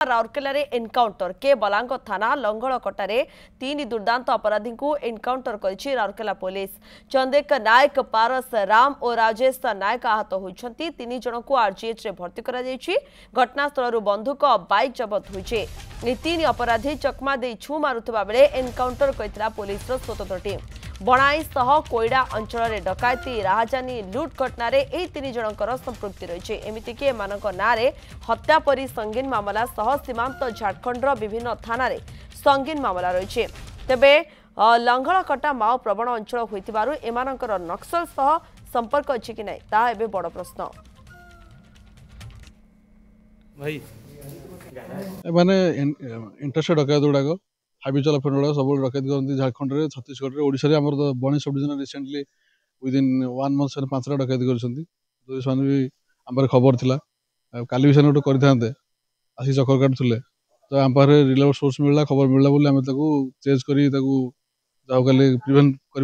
Rourkela encounter के belong थाना लंगड़कटारे 3 दुर्दांत अपराधी को एनकाउंटर कर राउरकेला पुलिस। चंदेक नायक, पारस राम और राजेश नायक आहत होती। 3 जन को आरजीएच भर्ती कर घटनास्थल बंधुक बाइक जबत होइछे। 3 अपराधी चकमा दे छु मारुवा बेले एनकाउंटर करथिला पुलिस स्वतंत्र टीम। बणाई सह कोईडा अंचल डकायती, राहजानी, लुट घटन यह 3 जनकर संपृक्ति रही। एमतीक ना हत्या परी संगीन मामला सह सीमांत झारखंड विभिन्न थाना संगीन मामला रही। तेबे लंगड़कटा माओ प्रवण अंचल होइतिबारु एमानकर नक्सल सह संपर्क अछि कि नै ता एबे बड़ प्रश्न। भाई माने इंटरेस्टेड डकायत गुड़ाक हाबिचुअल अफेंडर गुड़ाक सब डकायत करती झारखंड में, छत्तीसगढ़ में, ओडिशा रे हमर बणी sub division recently within 1 month से 5टा डकायत कर भी आम खबर थिला। काली भी गोटे करते आसी चक्कर काटुले तो आम पाखे रिलायबल सोर्स मिलला, खबर मिलला बोली आम चेज कर प्रिभेन्ट कर